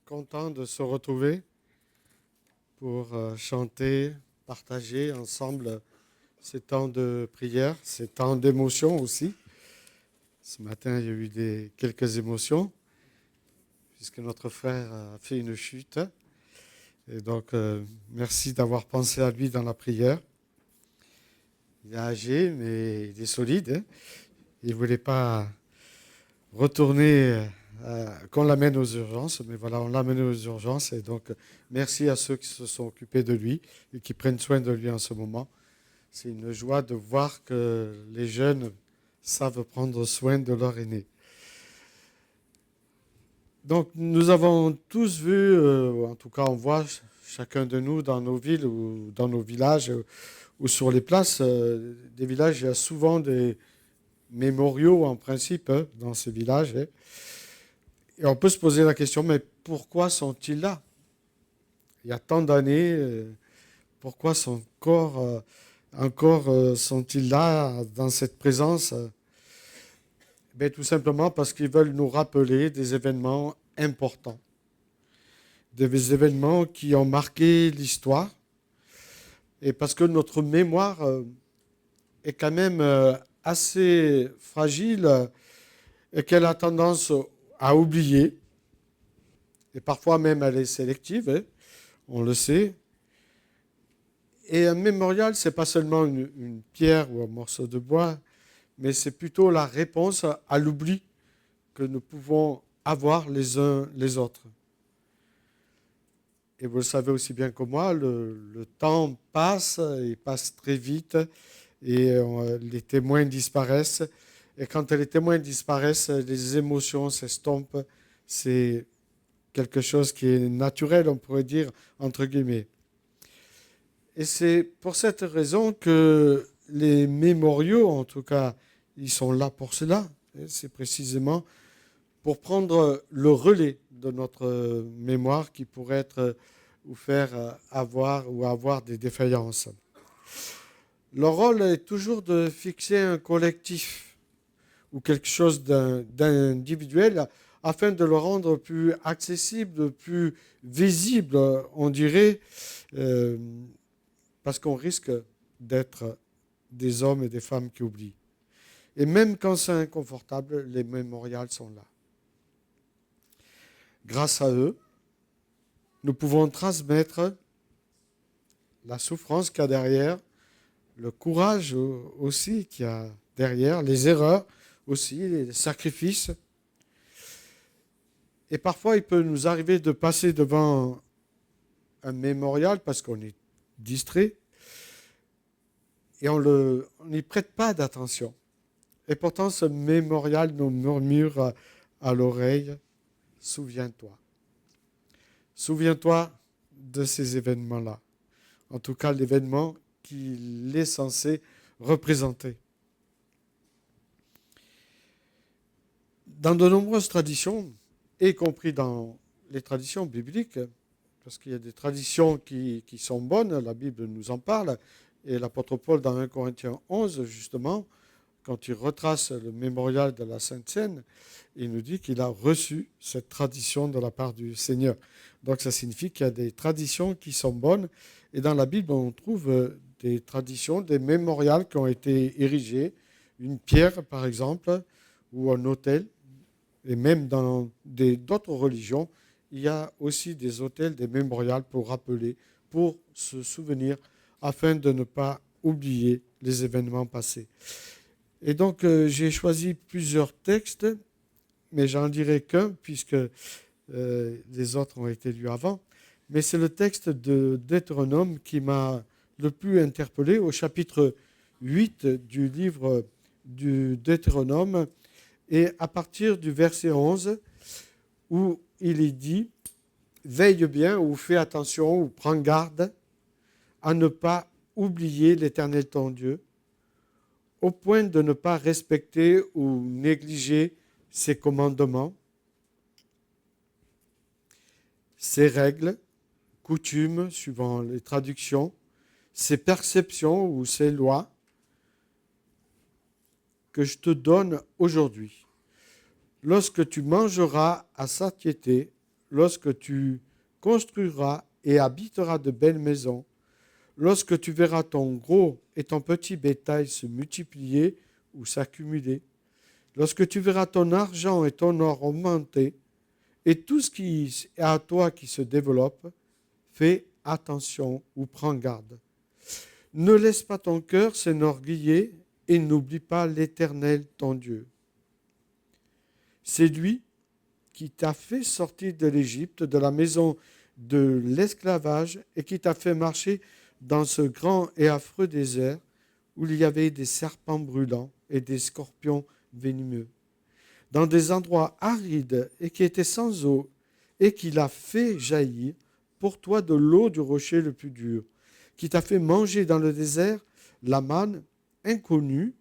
content de se retrouver pour chanter, partager ensemble ces temps de prière, ces temps d'émotion aussi. Ce matin, il y a eu quelques émotions, puisque notre frère a fait une chute. Et donc, merci d'avoir pensé à lui dans la prière. Il est âgé, mais il est solide. Hein. Il ne voulait pas retourner, qu'on l'amène aux urgences. Mais voilà, on l'a amené aux urgences. Et donc, merci à ceux qui se sont occupés de lui et qui prennent soin de lui en ce moment. C'est une joie de voir que les jeunes savent prendre soin de leur aîné. Donc, nous avons tous vu, en tout cas, on voit chacun de nous dans nos villes ou dans nos villages ou sur les places des villages, il y a souvent des mémoriaux en principe dans ces villages. Et on peut se poser la question, mais pourquoi sont-ils là? Il y a tant d'années, pourquoi encore sont-ils là dans cette présence? Ben, tout simplement parce qu'ils veulent nous rappeler des événements importants, des événements qui ont marqué l'histoire, et parce que notre mémoire est quand même assez fragile et qu'elle a tendance à oublier, et parfois même elle est sélective, hein, on le sait. Et un mémorial, ce n'est pas seulement une pierre ou un morceau de bois, mais c'est plutôt la réponse à l'oubli que nous pouvons avoir les uns les autres. Et vous le savez aussi bien que moi, le temps passe, il passe très vite, et les témoins disparaissent. Et quand les témoins disparaissent, les émotions s'estompent. C'est quelque chose qui est naturel, on pourrait dire, entre guillemets. Et c'est pour cette raison que les mémoriaux, en tout cas, ils sont là pour cela. C'est précisément pour prendre le relais de notre mémoire qui pourrait être ou faire avoir des défaillances. Leur rôle est toujours de fixer un collectif ou quelque chose d'individuel afin de le rendre plus accessible, plus visible, on dirait, parce qu'on risque d'être des hommes et des femmes qui oublient. Et même quand c'est inconfortable, les mémorials sont là. Grâce à eux, nous pouvons transmettre la souffrance qu'il y a derrière, le courage aussi qu'il y a derrière, les erreurs aussi, les sacrifices. Et parfois, il peut nous arriver de passer devant un mémorial parce qu'on est distrait et on n'y prête pas d'attention. Et pourtant, ce mémorial nous murmure à l'oreille, souviens-toi. Souviens-toi de ces événements-là. En tout cas, l'événement qu'il est censé représenter. Dans de nombreuses traditions, y compris dans les traditions bibliques, parce qu'il y a des traditions qui sont bonnes, la Bible nous en parle, et l'apôtre Paul dans 1 Corinthiens 11, justement, quand il retrace le mémorial de la Sainte Seine, il nous dit qu'il a reçu cette tradition de la part du Seigneur. Donc ça signifie qu'il y a des traditions qui sont bonnes, et dans la Bible, on trouve des traditions, des mémorials qui ont été érigés, une pierre par exemple, ou un autel, et même dans d'autres religions, il y a aussi des autels, des mémorials pour rappeler, pour se souvenir, afin de ne pas oublier les événements passés. Et donc, j'ai choisi plusieurs textes, mais j'en dirai qu'un, puisque les autres ont été lus avant. Mais c'est le texte de Deutéronome qui m'a le plus interpellé, au chapitre 8 du livre du Deutéronome, et à partir du verset 11, où il est dit « Veille bien ou fais attention ou prends garde à ne pas oublier l'Éternel ton Dieu, au point de ne pas respecter ou négliger ses commandements, ses règles, coutumes, suivant les traductions, ses perceptions ou ses lois que je te donne aujourd'hui. Lorsque tu mangeras à satiété, lorsque tu construiras et habiteras de belles maisons, lorsque tu verras ton gros et ton petit bétail se multiplier ou s'accumuler, lorsque tu verras ton argent et ton or augmenter, et tout ce qui est à toi qui se développe, fais attention ou prends garde. Ne laisse pas ton cœur s'enorgueillir et n'oublie pas l'Éternel ton Dieu. C'est lui qui t'a fait sortir de l'Égypte, de la maison de l'esclavage, et qui t'a fait marcher dans ce grand et affreux désert où il y avait des serpents brûlants et des scorpions venimeux, dans des endroits arides et qui étaient sans eau, et qui l'a fait jaillir pour toi de l'eau du rocher le plus dur, qui t'a fait manger dans le désert la manne inconnue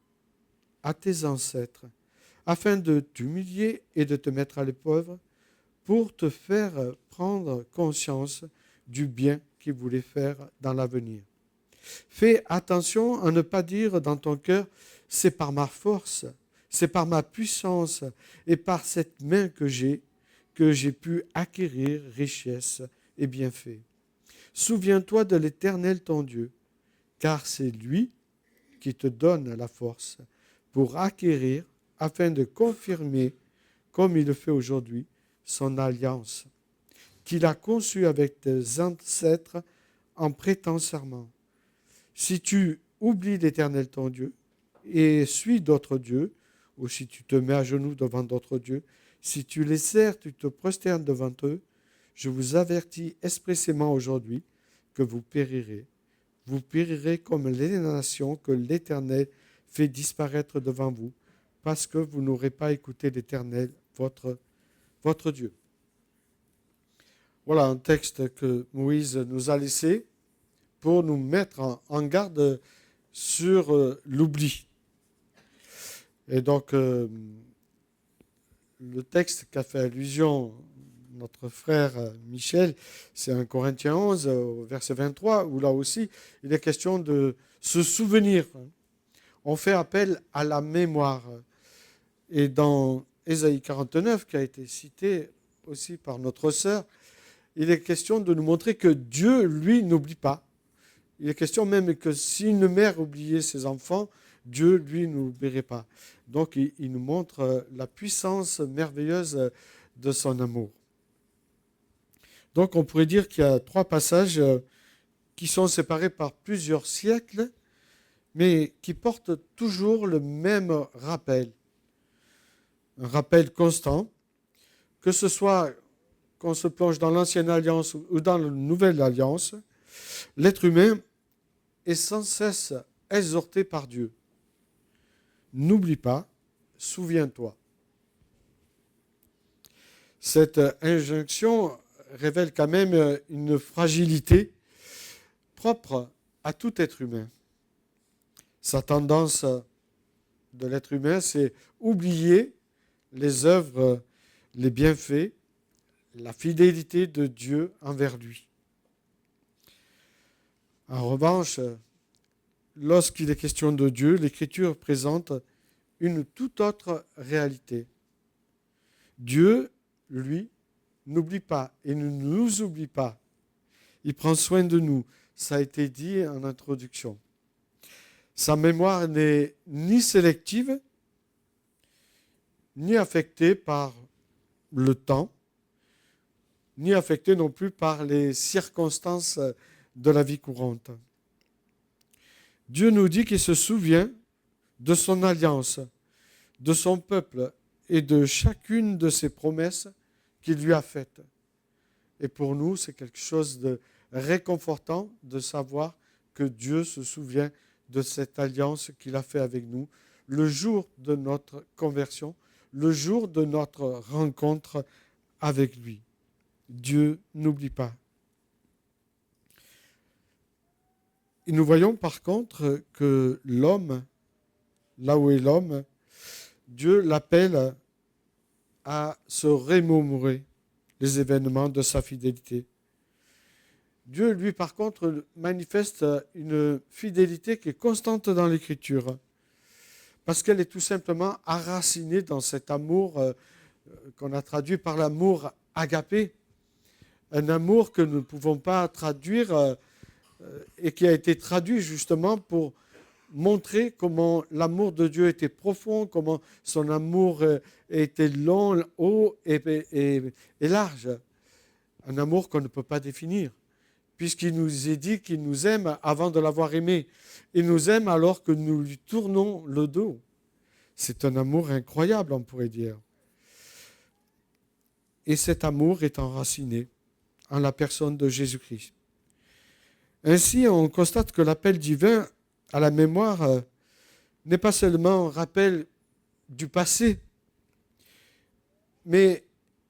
à tes ancêtres, afin de t'humilier et de te mettre à l'épreuve, pour te faire prendre conscience du bien qu'il voulait faire dans l'avenir. Fais attention à ne pas dire dans ton cœur, c'est par ma force, c'est par ma puissance et par cette main que j'ai pu acquérir richesse et bienfaits. Souviens-toi de l'Éternel ton Dieu, car c'est lui qui te donne la force pour acquérir, afin de confirmer, comme il le fait aujourd'hui, son alliance, qu'il a conçue avec tes ancêtres en prêtant serment. Si tu oublies l'Éternel ton Dieu et suis d'autres dieux, ou si tu te mets à genoux devant d'autres dieux, si tu les sers, tu te prosternes devant eux, je vous avertis expressément aujourd'hui que vous périrez. Vous périrez comme les nations que l'Éternel fait disparaître devant vous, parce que vous n'aurez pas écouté l'Éternel, votre Dieu. Voilà un texte que Moïse nous a laissé pour nous mettre en garde sur l'oubli. Et donc, le texte qu'a fait allusion notre frère Michel, c'est 1 Corinthiens 11, au verset 23, où là aussi, il est question de se souvenir. On fait appel à la mémoire. Et dans Ésaïe 49, qui a été cité aussi par notre sœur, il est question de nous montrer que Dieu, lui, n'oublie pas. Il est question même que si une mère oubliait ses enfants, Dieu, lui, n'oublierait pas. Donc, il nous montre la puissance merveilleuse de son amour. Donc, on pourrait dire qu'il y a 3 passages qui sont séparés par plusieurs siècles, mais qui portent toujours le même rappel. Un rappel constant, que ce soit qu'on se plonge dans l'Ancienne Alliance ou dans la Nouvelle Alliance, l'être humain est sans cesse exhorté par Dieu. N'oublie pas, souviens-toi. Cette injonction révèle quand même une fragilité propre à tout être humain. Sa tendance de l'être humain, c'est oublier les œuvres, les bienfaits, la fidélité de Dieu envers lui. En revanche, lorsqu'il est question de Dieu, l'Écriture présente une toute autre réalité. Dieu, lui, n'oublie pas et ne nous oublie pas. Il prend soin de nous. Ça a été dit en introduction. Sa mémoire n'est ni sélective, ni affectée par le temps, ni affectée non plus par les circonstances de la vie courante. Dieu nous dit qu'il se souvient de son alliance, de son peuple et de chacune de ses promesses qu'il lui a faites. Et pour nous, c'est quelque chose de réconfortant de savoir que Dieu se souvient de cette alliance qu'il a fait avec nous le jour de notre conversion, le jour de notre rencontre avec lui. Dieu n'oublie pas. Et nous voyons par contre que l'homme, là où est l'homme, Dieu l'appelle à se remémorer les événements de sa fidélité. Dieu, lui, par contre, manifeste une fidélité qui est constante dans l'Écriture, parce qu'elle est tout simplement enracinée dans cet amour qu'on a traduit par l'amour agapé, un amour que nous ne pouvons pas traduire et qui a été traduit justement pour montrer comment l'amour de Dieu était profond, comment son amour était long, haut et large. Un amour qu'on ne peut pas définir, puisqu'il nous est dit qu'il nous aime avant de l'avoir aimé. Il nous aime alors que nous lui tournons le dos. C'est un amour incroyable, on pourrait dire. Et cet amour est enraciné en la personne de Jésus-Christ. Ainsi, on constate que l'appel divin à la mémoire n'est pas seulement un rappel du passé, mais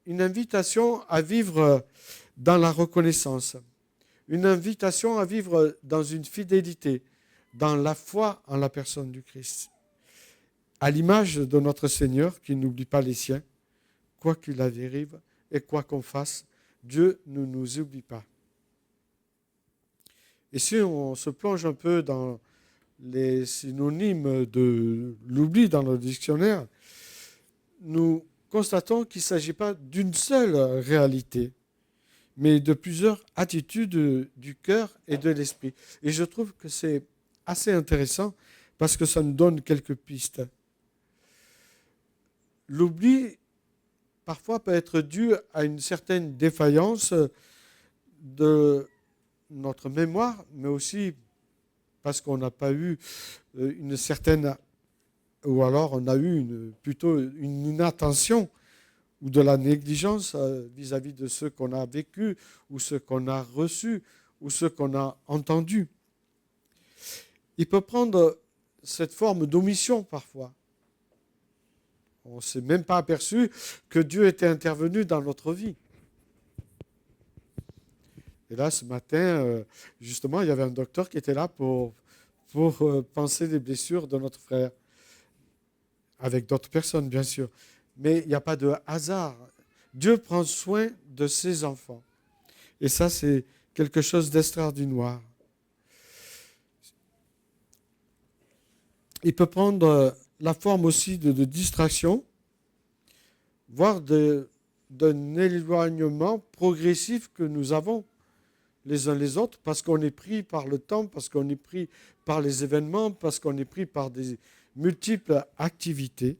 une invitation à vivre dans la reconnaissance, une invitation à vivre dans une fidélité, dans la foi en la personne du Christ, à l'image de notre Seigneur qui n'oublie pas les siens, quoi qu'il arrive et quoi qu'on fasse, Dieu ne nous oublie pas. Et si on se plonge un peu dans les synonymes de l'oubli dans le dictionnaire, nous constatons qu'il ne s'agit pas d'une seule réalité, mais de plusieurs attitudes du cœur et de l'esprit. Et je trouve que c'est assez intéressant parce que ça nous donne quelques pistes. L'oubli, parfois, peut être dû à une certaine défaillance de notre mémoire, mais aussi parce qu'on n'a pas eu une certaine, ou alors on a eu plutôt une inattention ou de la négligence vis-à-vis de ceux qu'on a vécus ou ceux qu'on a reçus ou ceux qu'on a entendus. Il peut prendre cette forme d'omission parfois. On ne s'est même pas aperçu que Dieu était intervenu dans notre vie. Et là, ce matin, justement, il y avait un docteur qui était là pour penser les blessures de notre frère, avec d'autres personnes, bien sûr. Mais il n'y a pas de hasard. Dieu prend soin de ses enfants. Et ça, c'est quelque chose d'extraordinaire. Il peut prendre la forme aussi de distraction, voire d'un éloignement progressif que nous avons les uns les autres, parce qu'on est pris par le temps, parce qu'on est pris par les événements, parce qu'on est pris par des multiples activités.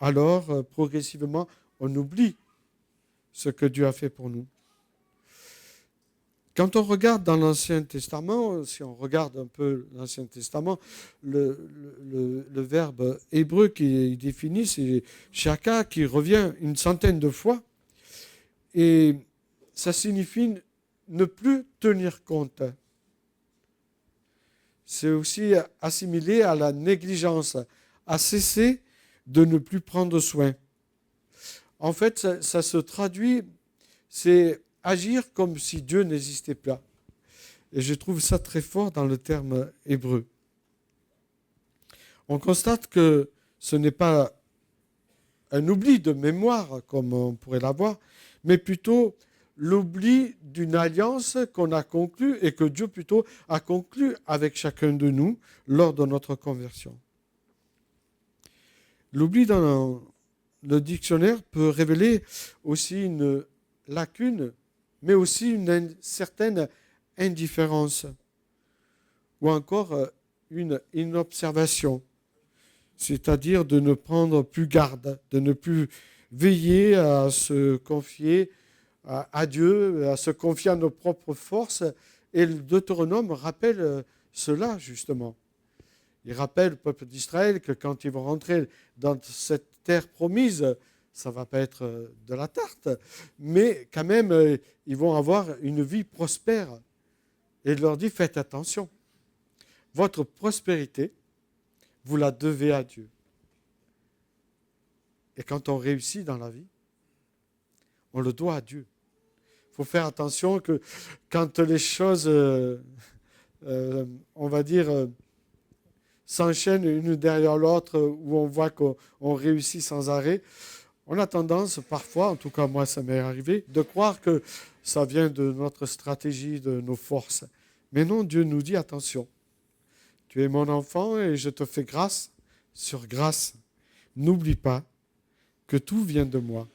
Alors, progressivement, on oublie ce que Dieu a fait pour nous. Quand on regarde dans l'Ancien Testament, si on regarde un peu l'Ancien Testament, le verbe hébreu qui est défini, c'est shaka, qui revient une centaine de fois. Et ça signifie ne plus tenir compte. C'est aussi assimilé à la négligence, à cesser de ne plus prendre soin. En fait, ça se traduit, c'est agir comme si Dieu n'existait pas. Et je trouve ça très fort dans le terme hébreu. On constate que ce n'est pas un oubli de mémoire, comme on pourrait l'avoir, mais plutôt l'oubli d'une alliance qu'on a conclue et que Dieu plutôt a conclue avec chacun de nous lors de notre conversion. L'oubli dans le dictionnaire peut révéler aussi une lacune, mais aussi une certaine indifférence ou encore une inobservation, c'est-à-dire de ne prendre plus garde, de ne plus veiller à se confier à Dieu, à se confier à nos propres forces. Et le Deutéronome rappelle cela, justement. Il rappelle au peuple d'Israël que quand ils vont rentrer dans cette terre promise, ça ne va pas être de la tarte, mais quand même, ils vont avoir une vie prospère. Et il leur dit, faites attention. Votre prospérité, vous la devez à Dieu. Et quand on réussit dans la vie, on le doit à Dieu. Il faut faire attention que quand les choses, on va dire, s'enchaînent une derrière l'autre, où on voit qu'on réussit sans arrêt, on a tendance parfois, en tout cas moi ça m'est arrivé, de croire que ça vient de notre stratégie, de nos forces. Mais non, Dieu nous dit attention. Tu es mon enfant et je te fais grâce sur grâce. N'oublie pas que tout vient de moi.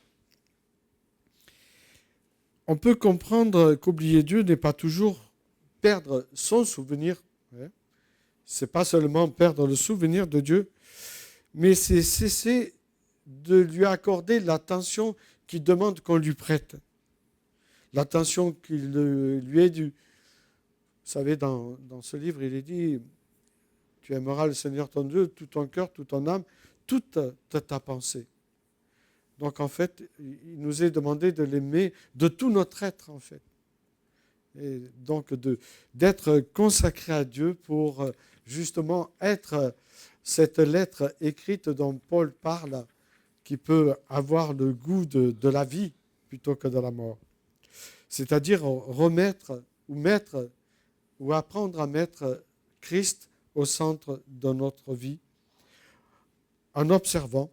on peut comprendre qu'oublier Dieu n'est pas toujours perdre son souvenir. Ce n'est pas seulement perdre le souvenir de Dieu, mais c'est cesser de lui accorder l'attention qu'il demande qu'on lui prête. L'attention qu'il lui est due. Vous savez, dans ce livre, il est dit, tu aimeras le Seigneur ton Dieu, tout ton cœur, toute ton âme, toute ta pensée. Donc, en fait, il nous est demandé de l'aimer de tout notre être, en fait. Et donc, d'être consacré à Dieu pour justement être cette lettre écrite dont Paul parle, qui peut avoir le goût de la vie plutôt que de la mort. C'est-à-dire remettre ou mettre ou apprendre à mettre Christ au centre de notre vie en observant,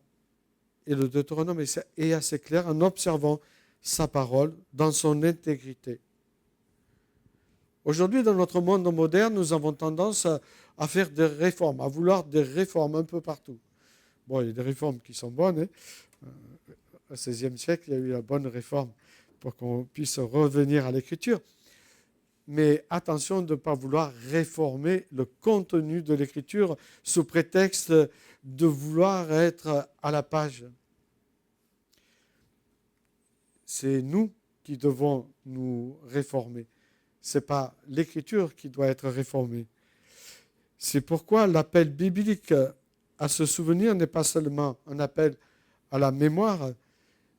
et le Deutéronome est assez clair, en observant sa parole dans son intégrité. Aujourd'hui, dans notre monde moderne, nous avons tendance à faire des réformes, à vouloir des réformes un peu partout. Bon, il y a des réformes qui sont bonnes. Hein. Au XVIe siècle, il y a eu la bonne réforme pour qu'on puisse revenir à l'écriture. Mais attention de ne pas vouloir réformer le contenu de l'écriture sous prétexte de vouloir être à la page. C'est nous qui devons nous réformer. Ce n'est pas l'écriture qui doit être réformée. C'est pourquoi l'appel biblique à se souvenir n'est pas seulement un appel à la mémoire,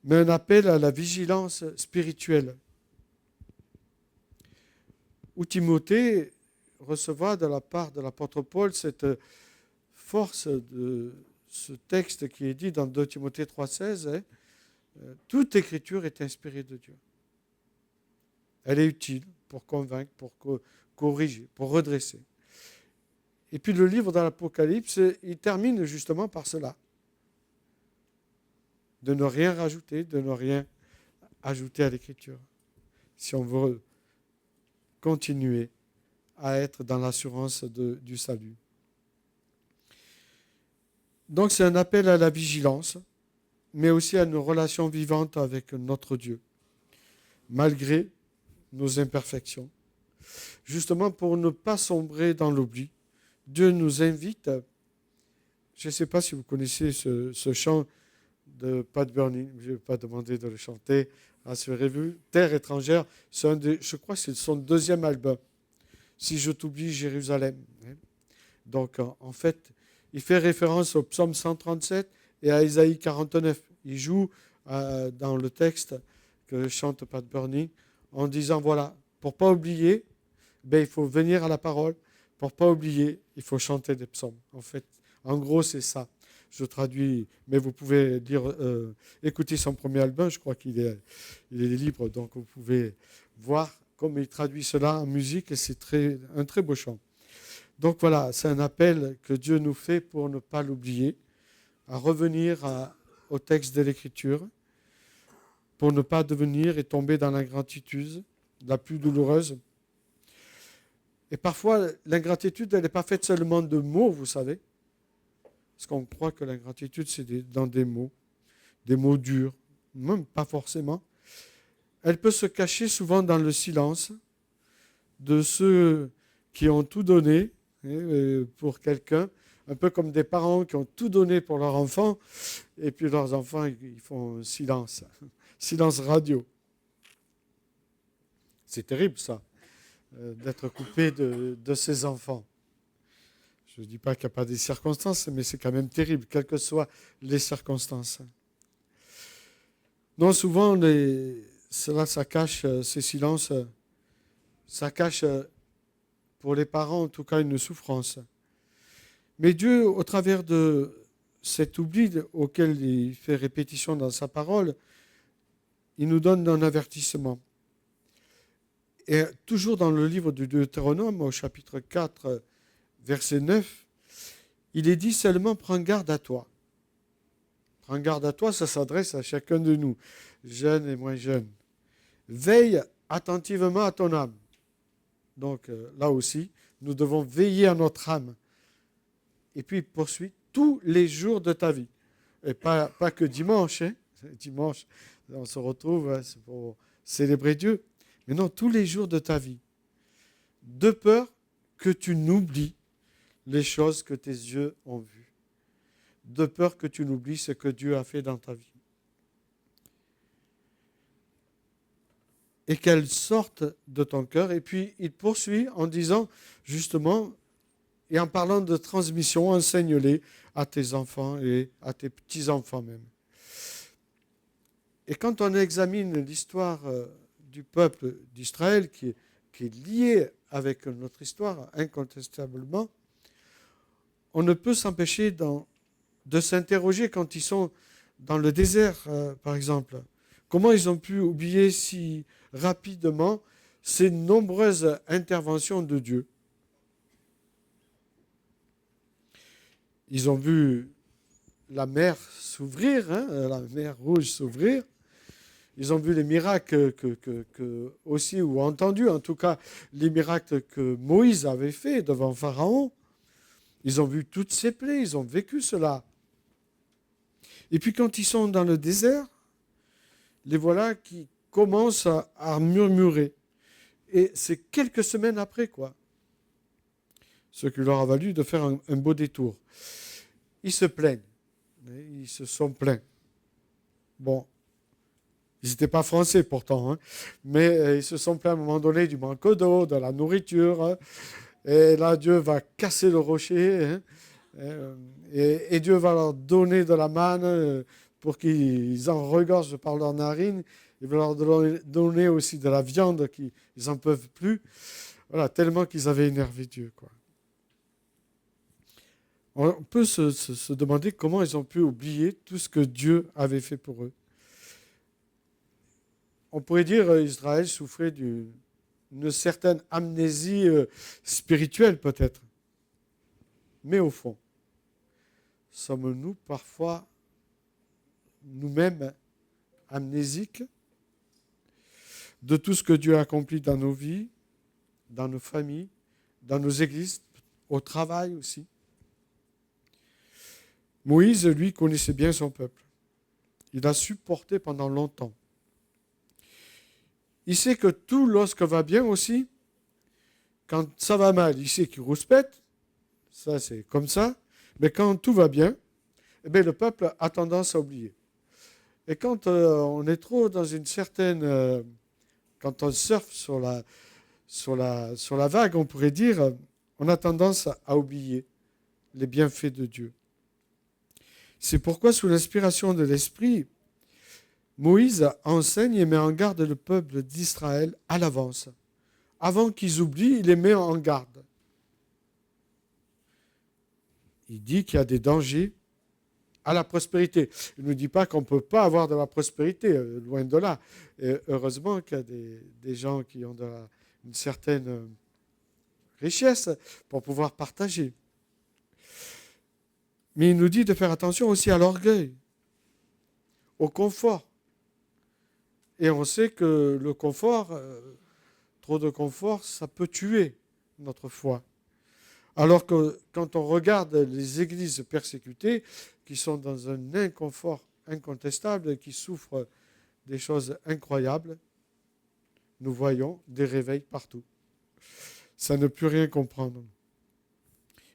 mais un appel à la vigilance spirituelle. Où Timothée recevra de la part de l'apôtre Paul cette force de ce texte qui est dit dans 2 Timothée 3,16, toute écriture est inspirée de Dieu. Elle est utile pour convaincre, pour corriger, pour redresser. Et puis le livre de l'Apocalypse, il termine justement par cela. De ne rien rajouter, de ne rien ajouter à l'écriture. Si on veut continuer à être dans l'assurance du salut. Donc c'est un appel à la vigilance, mais aussi à une relation vivante avec notre Dieu, malgré nos imperfections. Justement pour ne pas sombrer dans l'oubli, Dieu nous invite, je ne sais pas si vous connaissez ce chant de Pat Burney, je ne vais pas demander de le chanter, assurez-vous, Terre étrangère, je crois que c'est son deuxième album, Si je t'oublie Jérusalem. Donc en fait, il fait référence au psaume 137 et à Ésaïe 49. Il joue dans le texte que chante Pat Burney en disant, voilà, pour ne pas oublier, il faut venir à la parole. Pour ne pas oublier, il faut chanter des psaumes. En fait, en gros, c'est ça. Je traduis, mais vous pouvez écouter son premier album, je crois qu'il est libre, donc vous pouvez voir comme il traduit cela en musique, et c'est un très beau chant. Donc voilà, c'est un appel que Dieu nous fait pour ne pas l'oublier, à revenir au texte de l'Écriture, pour ne pas devenir et tomber dans l'ingratitude la plus douloureuse. Et parfois, l'ingratitude, elle n'est pas faite seulement de mots, vous savez. Parce qu'on croit que l'ingratitude, c'est dans des mots durs, même pas forcément. Elle peut se cacher souvent dans le silence de ceux qui ont tout donné pour quelqu'un, un peu comme des parents qui ont tout donné pour leur enfant, et puis leurs enfants, ils font silence, silence radio. C'est terrible ça, d'être coupé de ses enfants. Je ne dis pas qu'il n'y a pas des circonstances, mais c'est quand même terrible, quelles que soient les circonstances. Non, souvent, ça cache, ces silences, ça cache, pour les parents, en tout cas, une souffrance. Mais Dieu, au travers de cet oubli auquel il fait répétition dans sa parole, il nous donne un avertissement. Et toujours dans le livre du Deutéronome, au chapitre 4, verset 9, il est dit seulement « Prends garde à toi ». Prends garde à toi, ça s'adresse à chacun de nous, jeunes et moins jeunes. Veille attentivement à ton âme. Donc là aussi, nous devons veiller à notre âme. Et puis il poursuit tous les jours de ta vie. Et pas que dimanche. Hein. Dimanche, on se retrouve, célébrer Dieu. Mais non, tous les jours de ta vie. De peur que tu n'oublies les choses que tes yeux ont vues. De peur que tu n'oublies ce que Dieu a fait dans ta vie. Et qu'elles sortent de ton cœur. Et puis, il poursuit en disant, justement, et en parlant de transmission, enseigne-les à tes enfants et à tes petits-enfants même. Et quand on examine l'histoire du peuple d'Israël, qui est liée avec notre histoire, incontestablement, on ne peut s'empêcher de s'interroger quand ils sont dans le désert, par exemple. Comment ils ont pu oublier si rapidement ces nombreuses interventions de Dieu? Ils ont vu la mer s'ouvrir, la mer Rouge s'ouvrir. Ils ont vu les miracles aussi, ou entendu en tout cas, les miracles que Moïse avait fait devant Pharaon. Ils ont vu toutes ces plaies, ils ont vécu cela. Et puis quand ils sont dans le désert, les voilà qui commencent à murmurer. Et c'est quelques semaines après, quoi. Ce qui leur a valu de faire un beau détour. Ils se plaignent. Ils se sont plaints. Bon, ils n'étaient pas français pourtant, mais ils se sont plaints à un moment donné du manque d'eau, de la nourriture. Et là, Dieu va casser le rocher. Et Dieu va leur donner de la manne pour qu'ils en regorgent par leurs narines. Il va leur donner aussi de la viande qu'ils n'en peuvent plus. Voilà, tellement qu'ils avaient énervé Dieu, quoi. On peut se demander comment ils ont pu oublier tout ce que Dieu avait fait pour eux. On pourrait dire qu'Israël souffrait d'une certaine amnésie spirituelle peut-être. Mais au fond, sommes-nous parfois nous-mêmes amnésiques de tout ce que Dieu a accompli dans nos vies, dans nos familles, dans nos églises, au travail aussi? Moïse, lui, connaissait bien son peuple. Il a supporté pendant longtemps. Il sait que tout, lorsque va bien aussi, quand ça va mal, il sait qu'il rouspète. Ça, c'est comme ça. Mais quand tout va bien, eh bien, le peuple a tendance à oublier. Et quand on est trop dans une certaine... quand on surfe sur la vague, on pourrait dire, on a tendance à oublier les bienfaits de Dieu. C'est pourquoi, sous l'inspiration de l'Esprit, Moïse enseigne et met en garde le peuple d'Israël à l'avance. Avant qu'ils oublient, il les met en garde. Il dit qu'il y a des dangers à la prospérité. Il ne nous dit pas qu'on ne peut pas avoir de la prospérité, loin de là. Et heureusement qu'il y a des gens qui ont une certaine richesse pour pouvoir partager. Mais il nous dit de faire attention aussi à l'orgueil, au confort. Et on sait que le confort, trop de confort, ça peut tuer notre foi. Alors que quand on regarde les églises persécutées, qui sont dans un inconfort incontestable, qui souffrent des choses incroyables, nous voyons des réveils partout. Ça ne peut rien comprendre.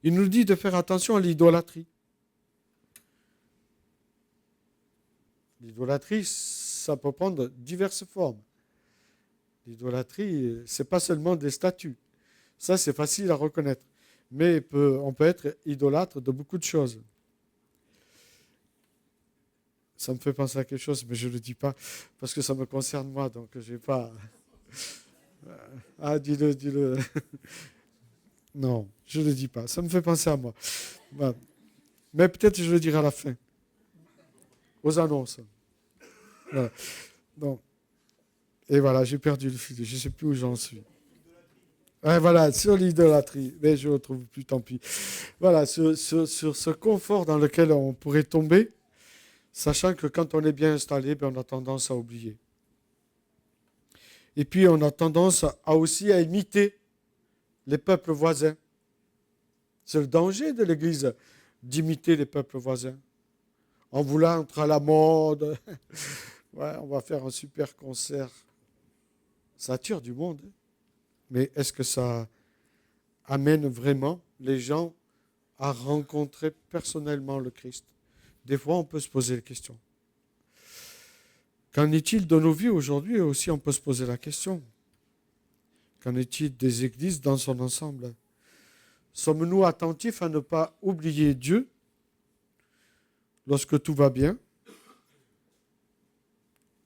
Il nous dit de faire attention à l'idolâtrie. L'idolâtrie, ça peut prendre diverses formes. L'idolâtrie, ce n'est pas seulement des statues. Ça, c'est facile à reconnaître. Mais on peut être idolâtre de beaucoup de choses. Ça me fait penser à quelque chose, mais je ne le dis pas, parce que ça me concerne moi, donc je n'ai pas... Ah, dis-le. Non, je ne le dis pas. Ça me fait penser à moi. Voilà. Mais peut-être je le dirai à la fin. Aux annonces. Voilà. Donc, et voilà, j'ai perdu le fil. Je ne sais plus où j'en suis. Ouais, voilà, sur l'idolâtrie. Mais je ne le trouve plus, tant pis. Voilà, sur ce confort dans lequel on pourrait tomber, sachant que quand on est bien installé, on a tendance à oublier. Et puis, on a tendance aussi à imiter les peuples voisins. C'est le danger de l'Église, d'imiter les peuples voisins. En voulant être à la mode. Ouais, on va faire un super concert Ça attire du monde. Mais est-ce que ça amène vraiment les gens à rencontrer personnellement le Christ? Des fois, on peut se poser la question. Qu'en est-il de nos vies aujourd'hui? Aussi, on peut se poser la question. Qu'en est-il des églises dans son ensemble? Sommes-nous attentifs à ne pas oublier Dieu lorsque tout va bien?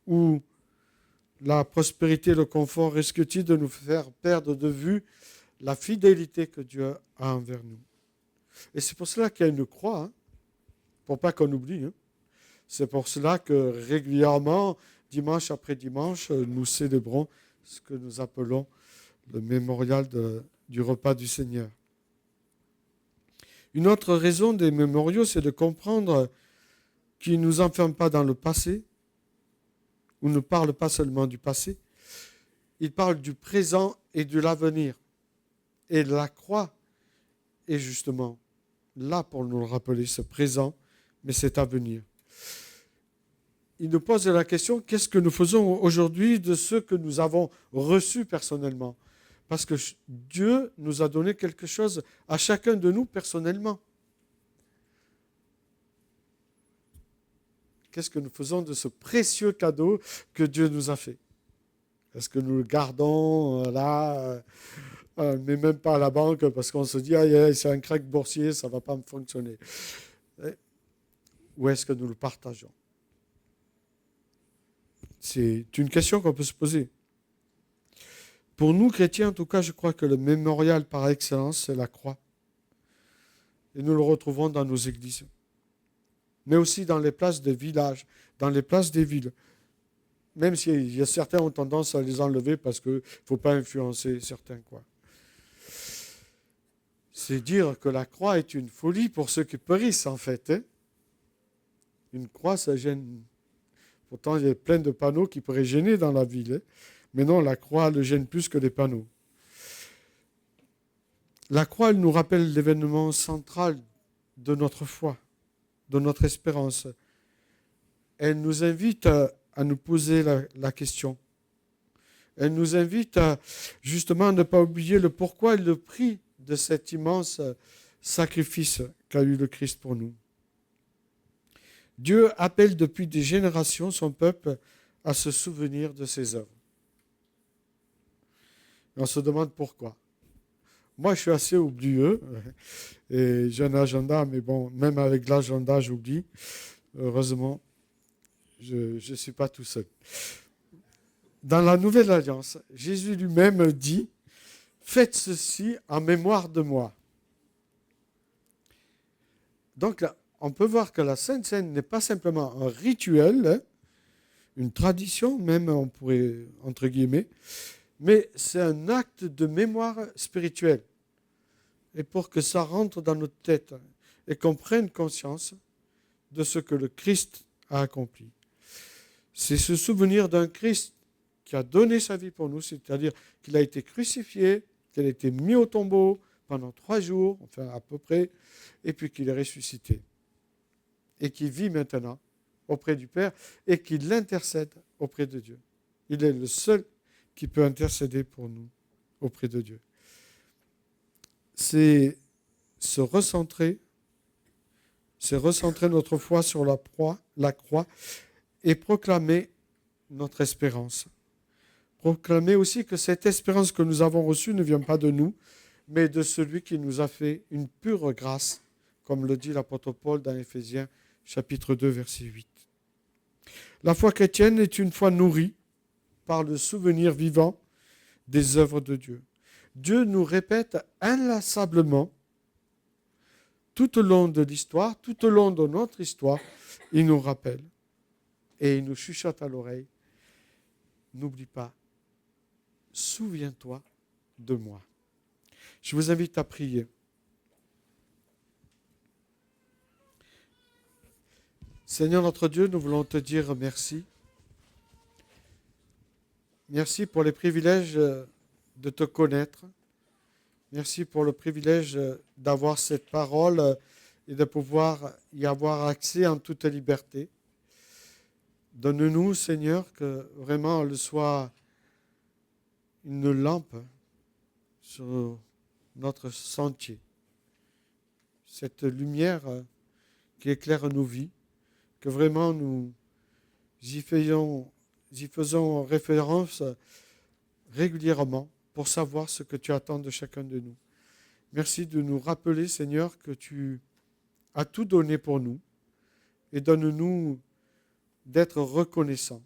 Ou la prospérité et le confort risquent-ils de nous faire perdre de vue la fidélité que Dieu a envers nous? Et c'est pour cela qu'il y a une croix, hein, pour pas qu'on oublie. Hein. C'est pour cela que régulièrement, dimanche après dimanche, nous célébrons ce que nous appelons le mémorial du repas du Seigneur. Une autre raison des mémoriaux, c'est de comprendre qu'ils ne nous enferment pas dans le passé, ou ne parlent pas seulement du passé, ils parlent du présent et de l'avenir. Et la croix est justement là pour nous le rappeler, ce présent, mais cet avenir. Il nous pose la question, qu'est-ce que nous faisons aujourd'hui de ce que nous avons reçu personnellement? Parce que Dieu nous a donné quelque chose à chacun de nous personnellement. Qu'est-ce que nous faisons de ce précieux cadeau que Dieu nous a fait? Est-ce que nous le gardons là, mais même pas à la banque parce qu'on se dit, ah, c'est un crack boursier, ça ne va pas me fonctionner? Ou est-ce que nous le partageons? C'est une question qu'on peut se poser. Pour nous, chrétiens, en tout cas, je crois que le mémorial par excellence, c'est la croix. Et nous le retrouvons dans nos églises. Mais aussi dans les places des villages, dans les places des villes. Même si certains ont tendance à les enlever parce qu'il ne faut pas influencer certains, quoi. C'est dire que la croix est une folie pour ceux qui périssent, en fait. Hein. Une croix, ça gêne. Pourtant, il y a plein de panneaux qui pourraient gêner dans la ville. Hein. Mais non, la croix le gêne plus que les panneaux. La croix, elle nous rappelle l'événement central de notre foi, de notre espérance. Elle nous invite à nous poser la question. Elle nous invite justement à ne pas oublier le pourquoi et le prix de cet immense sacrifice qu'a eu le Christ pour nous. Dieu appelle depuis des générations son peuple à se souvenir de ses œuvres. Et on se demande pourquoi. Moi, je suis assez oublieux et j'ai un agenda, mais bon, même avec l'agenda, j'oublie. Heureusement, je ne suis pas tout seul. Dans la Nouvelle Alliance, Jésus lui-même dit « Faites ceci en mémoire de moi ». Donc, là, on peut voir que la Sainte Seine n'est pas simplement un rituel, hein, une tradition, même on pourrait, entre guillemets, mais c'est un acte de mémoire spirituelle. Et pour que ça rentre dans notre tête et qu'on prenne conscience de ce que le Christ a accompli. C'est se souvenir d'un Christ qui a donné sa vie pour nous, c'est-à-dire qu'il a été crucifié, qu'il a été mis au tombeau pendant 3 jours, enfin à peu près, et puis qu'il est ressuscité. Et qui vit maintenant auprès du Père et qui l'intercède auprès de Dieu. Il est le seul qui peut intercéder pour nous auprès de Dieu. C'est recentrer notre foi sur la croix et proclamer notre espérance. Proclamer aussi que cette espérance que nous avons reçue ne vient pas de nous, mais de celui qui nous a fait une pure grâce, comme le dit l'apôtre Paul dans Éphésiens chapitre 2, verset 8. La foi chrétienne est une foi nourrie par le souvenir vivant des œuvres de Dieu. Dieu nous répète inlassablement tout au long de l'histoire, tout au long de notre histoire, il nous rappelle et il nous chuchote à l'oreille, n'oublie pas, souviens-toi de moi. Je vous invite à prier. Seigneur notre Dieu, nous voulons te dire merci. Merci pour les privilèges de te connaître. Merci pour le privilège d'avoir cette parole et de pouvoir y avoir accès en toute liberté. Donne-nous, Seigneur, que vraiment elle soit une lampe sur notre sentier. Cette lumière qui éclaire nos vies, que vraiment nous y faisons référence régulièrement pour savoir ce que tu attends de chacun de nous. Merci de nous rappeler, Seigneur, que tu as tout donné pour nous et donne-nous d'être reconnaissants.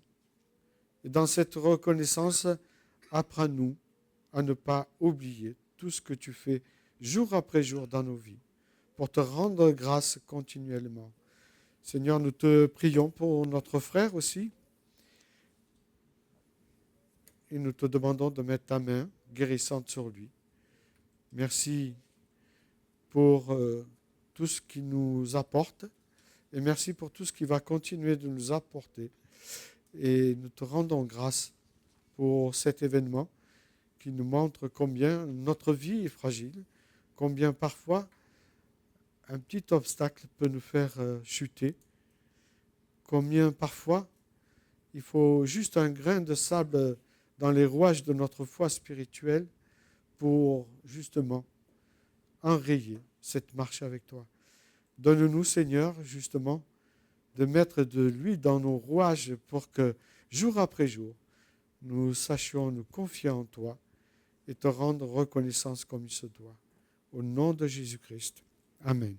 Et dans cette reconnaissance, apprends-nous à ne pas oublier tout ce que tu fais jour après jour dans nos vies pour te rendre grâce continuellement. Seigneur, nous te prions pour notre frère aussi et nous te demandons de mettre ta main guérissante sur lui. Merci pour tout ce qu'il nous apporte et merci pour tout ce qu'il va continuer de nous apporter. Et nous te rendons grâce pour cet événement qui nous montre combien notre vie est fragile, combien parfois un petit obstacle peut nous faire chuter, combien parfois il faut juste un grain de sable dans les rouages de notre foi spirituelle pour justement enrayer cette marche avec toi. Donne-nous, Seigneur, justement, de mettre de l'huile dans nos rouages pour que, jour après jour, nous sachions nous confier en toi et te rendre reconnaissance comme il se doit. Au nom de Jésus-Christ. Amen.